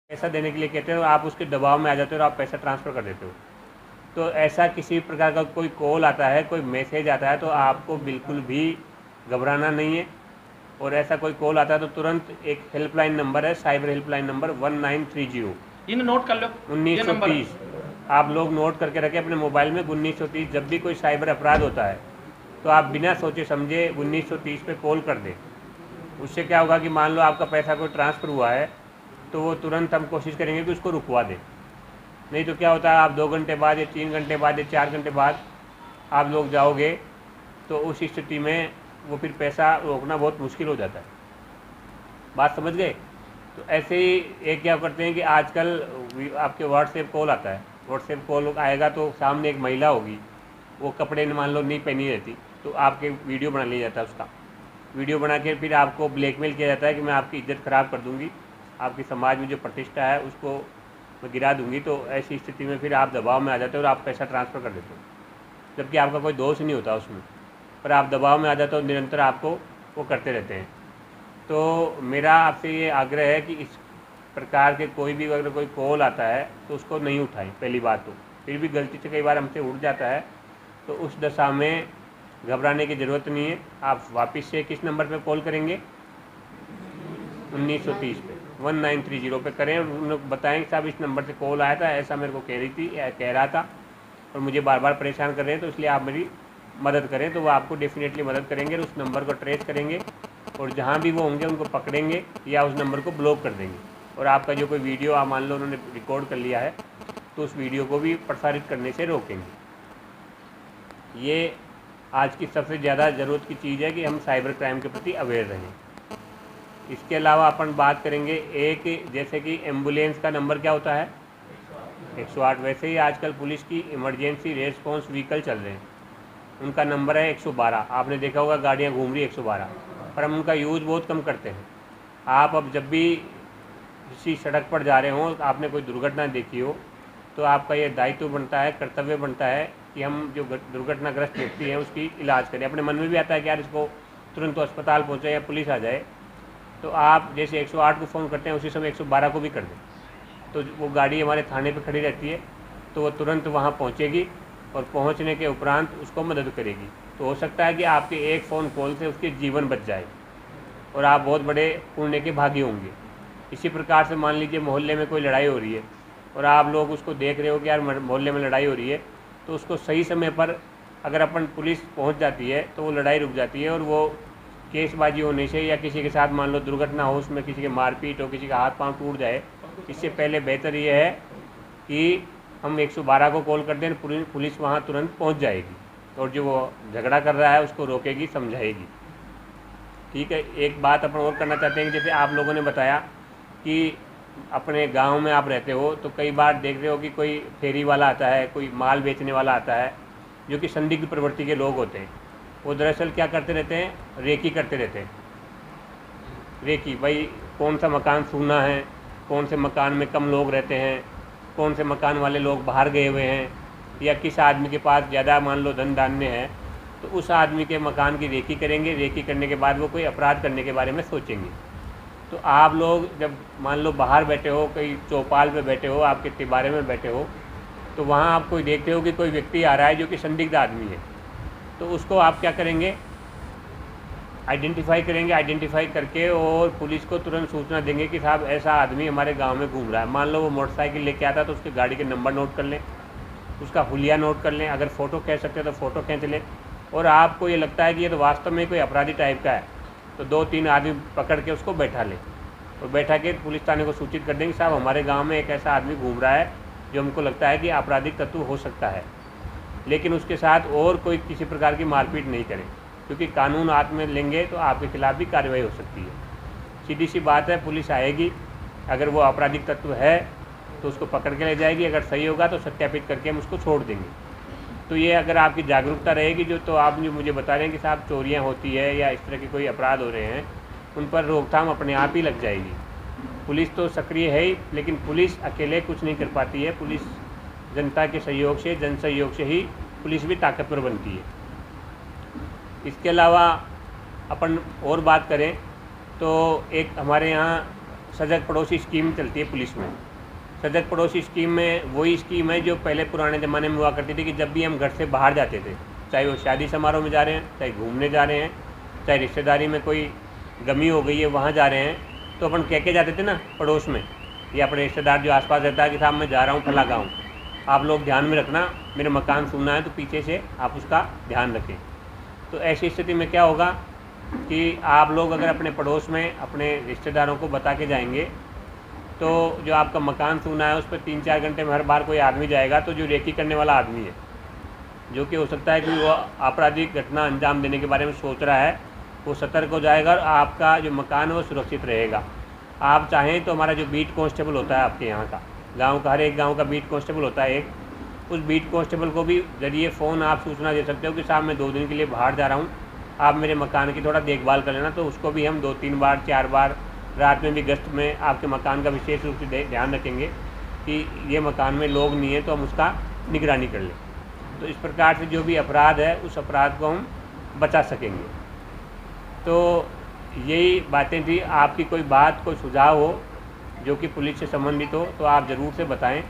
पैसा देने के लिए कहते हो, आप उसके दबाव में आ जाते हो और आप पैसा ट्रांसफ़र कर देते हो। तो ऐसा किसी प्रकार का कोई कॉल आता है, कोई मैसेज आता है, तो आपको बिल्कुल भी घबराना नहीं है। और ऐसा कोई कॉल आता है तो तुरंत एक हेल्पलाइन नंबर है, cyber helpline number 1930, in note कर लो, 1930। आप लोग नोट करके रखें अपने मोबाइल में 1930। जब भी कोई साइबर अपराध होता है तो आप बिना सोचे समझे 1930 पे कॉल कर दें। उससे क्या होगा कि मान लो आपका पैसा कोई ट्रांसफ़र हुआ है तो वो तुरंत हम कोशिश करेंगे कि उसको रुकवा दें। नहीं तो क्या होता है, आप 2 घंटे बाद या 3 घंटे बाद या 4 घंटे बाद आप लोग जाओगे तो उस स्थिति में वो फिर पैसा रोकना बहुत मुश्किल हो जाता है। बात समझ गए? तो ऐसे ही एक क्या करते हैं कि आजकल आपके व्हाट्सएप कॉल आता है, व्हाट्सएप कॉल आएगा तो सामने एक महिला होगी, वो कपड़े मान लो नहीं पहनी रहती, तो आपके वीडियो बना लिया जाता है। उसका वीडियो बना के फिर आपको ब्लैकमेल किया जाता है कि मैं आपकी इज्जत ख़राब कर दूँगी, आपकी समाज में जो प्रतिष्ठा है उसको मैं गिरा दूँगी। तो ऐसी स्थिति में फिर आप दबाव में आ जाते हो और आप पैसा ट्रांसफ़र कर देते हो, जबकि आपका कोई दोष नहीं होता उसमें, पर आप दबाव में आ जाते हो, निरंतर आपको वो करते रहते हैं। तो मेरा आपसे ये आग्रह है कि इस प्रकार के कोई भी अगर कोई कॉल आता है तो उसको नहीं उठाएं। पहली बात तो फिर भी गलती से कई बार हमसे उठ जाता है तो उस दशा में घबराने की ज़रूरत नहीं है। आप वापस से किस नंबर पे कॉल करेंगे? 1930 पे, 1930 पे करें और उन लोग बताएं कि साहब इस नंबर से कॉल आया था, ऐसा मेरे को कह रही थी या कह रहा था और मुझे बार बार परेशान कर रहे हैं, तो इसलिए आप मेरी मदद करें। तो वो आपको डेफिनेटली मदद करेंगे और उस नंबर को ट्रेस करेंगे और जहाँ भी वो होंगे उनको पकड़ेंगे या उस नंबर को ब्लॉक कर देंगे। और आपका जो कोई वीडियो आप मान लो उन्होंने रिकॉर्ड कर लिया है तो उस वीडियो को भी प्रसारित करने से रोकेंगे। ये आज की सबसे ज़्यादा ज़रूरत की चीज़ है कि हम साइबर क्राइम के प्रति अवेयर रहें। इसके अलावा अपन बात करेंगे एक, जैसे कि एम्बुलेंस का नंबर क्या होता है? 108। वैसे ही आजकल पुलिस की इमरजेंसी रेस्पॉन्स व्हीकल चल रहे हैं, उनका नंबर है 112। आपने देखा होगा गाड़ियाँ घूम रही 112, पर हम उनका यूज़ बहुत कम करते हैं। आप अब जब भी किसी सड़क पर जा रहे हो, आपने कोई दुर्घटना देखी हो, तो आपका ये दायित्व बनता है, कर्तव्य बनता है कि हम जो दुर्घटनाग्रस्त व्यक्ति हैं उसकी इलाज करें। अपने मन में भी आता है कि यार इसको तुरंत तो अस्पताल पहुँचे या पुलिस आ जाए, तो आप जैसे 108 को फ़ोन करते हैं उसी समय 112 को भी कर दें, तो वो गाड़ी हमारे थाने पे खड़ी रहती है, तो वो तुरंत वहाँ पहुँचेगी और पहुँचने के उपरांत उसको मदद करेगी। तो हो सकता है कि आपके एक फ़ोन कॉल से उसके जीवन बच जाए और आप बहुत बड़े पुण्य के भागी होंगे। इसी प्रकार से मान लीजिए मोहल्ले में कोई लड़ाई हो रही है और आप लोग उसको देख रहे हो कि यार मोहल्ले में लड़ाई हो रही है, तो उसको सही समय पर अगर अपन पुलिस पहुंच जाती है तो वो लड़ाई रुक जाती है और वो केसबाजी होने से या किसी के साथ मान लो दुर्घटना हो, उसमें किसी के मारपीट हो, किसी का हाथ पांव टूट जाए, इससे पहले बेहतर ये है कि हम 112 को कॉल कर दें, पुलिस वहाँ तुरंत पहुँच जाएगी और जो वो झगड़ा कर रहा है उसको रोकेगी, समझाएगी। ठीक है। एक बात अपन और करना चाहते हैं कि जैसे आप लोगों ने बताया कि अपने गांव में आप रहते हो, तो कई बार देख रहे हो कि कोई फेरी वाला आता है, कोई माल बेचने वाला आता है, जो कि संदिग्ध प्रवृत्ति के लोग होते हैं। वो दरअसल क्या करते रहते हैं? रेकी करते रहते हैं। रेकी, भाई कौन सा मकान सूना है, कौन से मकान में कम लोग रहते हैं, कौन से मकान वाले लोग बाहर गए हुए हैं, या किस आदमी के पास ज़्यादा मान लो धन धान्य है, तो उस आदमी के मकान की रेकी करेंगे। रेकी करने के बाद वो कोई अपराध करने के बारे में सोचेंगे। तो आप लोग जब मान लो बाहर बैठे हो, कहीं चौपाल पे बैठे हो, आपके तिबारे में बैठे हो, तो वहाँ आप कोई देखते हो कि कोई व्यक्ति आ रहा है जो कि संदिग्ध आदमी है, तो उसको आप क्या करेंगे? आइडेंटिफाई करेंगे। आइडेंटिफाई करके और पुलिस को तुरंत सूचना देंगे कि साहब ऐसा आदमी हमारे गांव में घूम रहा है। मान लो वो मोटरसाइकिल लेके आता तो उसकी गाड़ी के नंबर नोट कर लें, उसका हुलिया नोट कर लें, अगर फ़ोटो खींच सकते हैं तो फ़ोटो खींच लें। और आपको ये लगता है कि ये तो वास्तव में कोई अपराधी टाइप का है, तो 2-3 आदमी पकड़ के उसको बैठा लें और बैठा के पुलिस थाने को सूचित कर देंगे, साहब हमारे गाँव में एक ऐसा आदमी घूम रहा है जो हमको लगता है कि आपराधिक तत्व हो सकता है, लेकिन उसके साथ और कोई किसी प्रकार की मारपीट नहीं करें, क्योंकि कानून हाथ में लेंगे तो आपके खिलाफ भी कार्रवाई हो सकती है। सीधी सी बात है, पुलिस आएगी, अगर वो आपराधिक तत्व है तो उसको पकड़ के ले जाएगी, अगर सही होगा तो सत्यापित करके हम उसको छोड़ देंगे। तो ये अगर आपकी जागरूकता रहेगी, जो तो आप जो मुझे बता रहे हैं कि साहब चोरियाँ होती है या इस तरह के कोई अपराध हो रहे हैं, उन पर रोकथाम अपने आप ही लग जाएगी। पुलिस तो सक्रिय है ही, लेकिन पुलिस अकेले कुछ नहीं कर पाती है। पुलिस जनता के सहयोग से, जन सहयोग से ही पुलिस भी ताकतवर बनती है। इसके अलावा अपन और बात करें तो एक हमारे यहाँ सजग पड़ोसी स्कीम चलती है पुलिस में। सजग पड़ोसी स्कीम में वही स्कीम है जो पहले पुराने ज़माने में हुआ करती थी कि जब भी हम घर से बाहर जाते थे, चाहे वो शादी समारोह में जा रहे हैं, चाहे घूमने जा रहे हैं, चाहे रिश्तेदारी में कोई गमी हो गई है वहाँ जा रहे हैं, तो अपन कह के जाते थे ना पड़ोस में या अपने रिश्तेदार जो आसपास रहता है कि साहब मैं जा रहा हूँ फला गाँव, आप लोग ध्यान में रखना, मेरे मकान सुनना है तो पीछे से आप उसका ध्यान रखें। तो ऐसी स्थिति में क्या होगा कि आप लोग अगर अपने पड़ोस में अपने रिश्तेदारों को बता के जाएंगे तो जो आपका मकान सूना है उस पर 3-4 घंटे में हर बार कोई आदमी जाएगा, तो जो रेकी करने वाला आदमी है, जो कि हो सकता है कि वो आपराधिक घटना अंजाम देने के बारे में सोच रहा है, वो सतर्क हो जाएगा और आपका जो मकान है वो सुरक्षित रहेगा। आप चाहें तो हमारा जो बीट कांस्टेबल होता है आपके यहाँ का, गांव का हर एक गांव का बीट कांस्टेबल होता है एक, उस बीट कांस्टेबल को भी जरिए फ़ोन आप सूचना दे सकते हो कि साहब मैं 2 दिन के लिए बाहर जा रहा हूँ, आप मेरे मकान की थोड़ा देखभाल कर लेना। तो उसको भी हम 2-3 बार 4 बार रात में भी गश्त में आपके मकान का विशेष रूप से ध्यान रखेंगे कि ये मकान में लोग नहीं है, तो हम उसका निगरानी कर लें। तो इस प्रकार से जो भी अपराध है उस अपराध को हम बचा सकेंगे। तो यही बातें थी। आपकी कोई बात, कोई सुझाव हो जो कि पुलिस से संबंधित हो तो आप ज़रूर से बताएं।